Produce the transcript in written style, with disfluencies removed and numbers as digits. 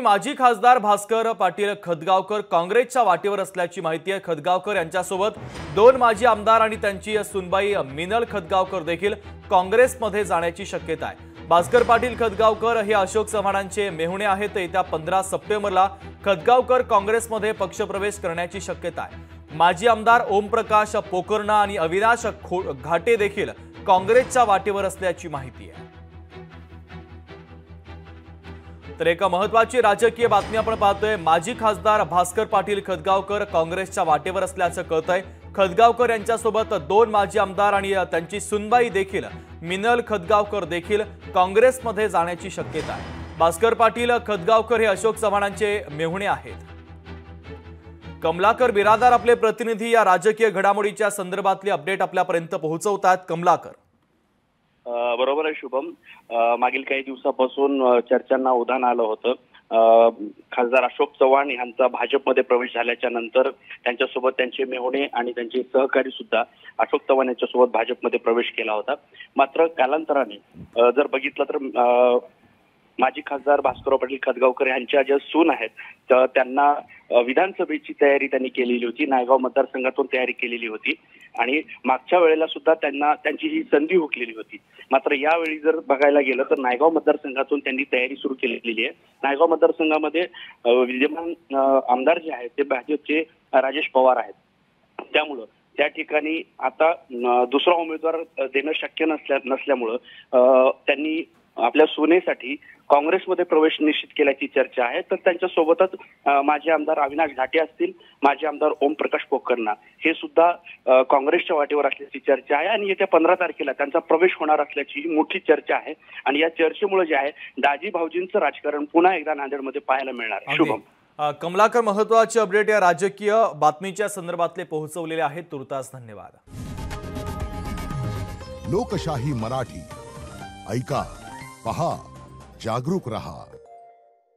माजी खासदार भास्कर पाटील खदगावकर काँग्रेसच्या वाटेवर असल्याची माहिती आहे। खदगावकर यांच्यासोबत दोन माजी आमदार आणि त्यांची सुनबाई मिनल खदगावकर देखील काँग्रेसमध्ये जाण्याची शक्यता आहे। भास्कर पाटील खदगावकर हे अशोक चव्हाणांचे मेहुणे आहेत। येत्या 15 सप्टेंबरला खदगावकर काँग्रेसमध्ये पक्षप्रवेश करण्याची शक्यता आहे। माजी आमदार ओमप्रकाश पोकर्णा आणि अविनाश घाटे देखील काँग्रेसच्या वाटेवर असल्याची माहिती आहे। तर एक महत्त्वाची राजकीय बातमी आपण पाहतोय। माजी खासदार भास्कर पाटील खदगावकर काँग्रेसच्या वाटेवर असल्याचं कळतंय। खदगावकर यांच्यासोबत दोन माजी आमदार आणि त्यांची सुनबाई देखील मिनल खदगावकर देखील काँग्रेसमध्ये जाण्याची शक्यता आहे। भास्कर पाटील खदगावकर हे अशोक चव्हाणांचे मेहुणे आहेत। कमलाकर बिरादार आपले प्रतिनिधी या राजकीय घडामोडीच्या संदर्भातली अपडेट आपल्यापर्यंत पोहोचवतात। कमलाकर, बरोबर आहे शुभम। मागील काही दिवसापासून चर्चांना उधाण आलं होतं। खासदार अशोक चव्हाण यांचा भाजपमध्ये प्रवेश झाल्याच्या नंतर त्यांच्यासोबत त्यांचे मेहुणे आणि त्यांचे सहकारी सुद्धा अशोक चव्हाण यांच्यासोबत भाजपमध्ये प्रवेश केला होता। मात्र कालांतराने जर बघितलं तर माजी खासदार भास्कर पाटील खदगावकर यांच्या ज्या सून आहेत तर त्यांना विधानसभेची तयारी त्यांनी केलेली होती। नायगाव मतदारसंघातून तयारी केलेली होती आणि मागच्या वेळेला सुद्धा त्यांची ही संधी हुकलेली होती। मात्र यावेळी जर बघायला गेलं तर नायगाव मतदारसंघातून त्यांनी तयारी सुरू केलेली आहे। नायगाव मतदारसंघामध्ये विद्यमान आमदार जे आहेत ते भाजपचे राजेश पवार आहेत। त्यामुळं त्या ठिकाणी आता दुसरा उमेदवार देणं शक्य नसल्यामुळं त्यांनी आपल्या सुनेसाठी काँग्रेसमध्ये प्रवेश निश्चित केल्याची चर्चा आहे। तर त्यांच्यासोबतच माजी आमदार अविनाश घाटे असतील, माजी आमदार ओमप्रकाश पोकर्णा हे सुद्धा काँग्रेसच्या वाटेवर असल्याची चर्चा आहे आणि येत्या 15 तारखेला त्यांचा प्रवेश होणार असल्याची मोठी चर्चा आहे। आणि या चर्चेमुळे जे आहे दाजी भाऊजींचं राजकारण पुन्हा एकदा नांदेडमध्ये पाहायला मिळणार आहे। शुभम, कमलाकर महत्त्वाचे अपडेट या राजकीय बातमीच्या संदर्भातले पोहोचवलेले आहेत। तुर्तास धन्यवाद। लोकशाही मराठी ऐका, पहा, जागरूक रहा।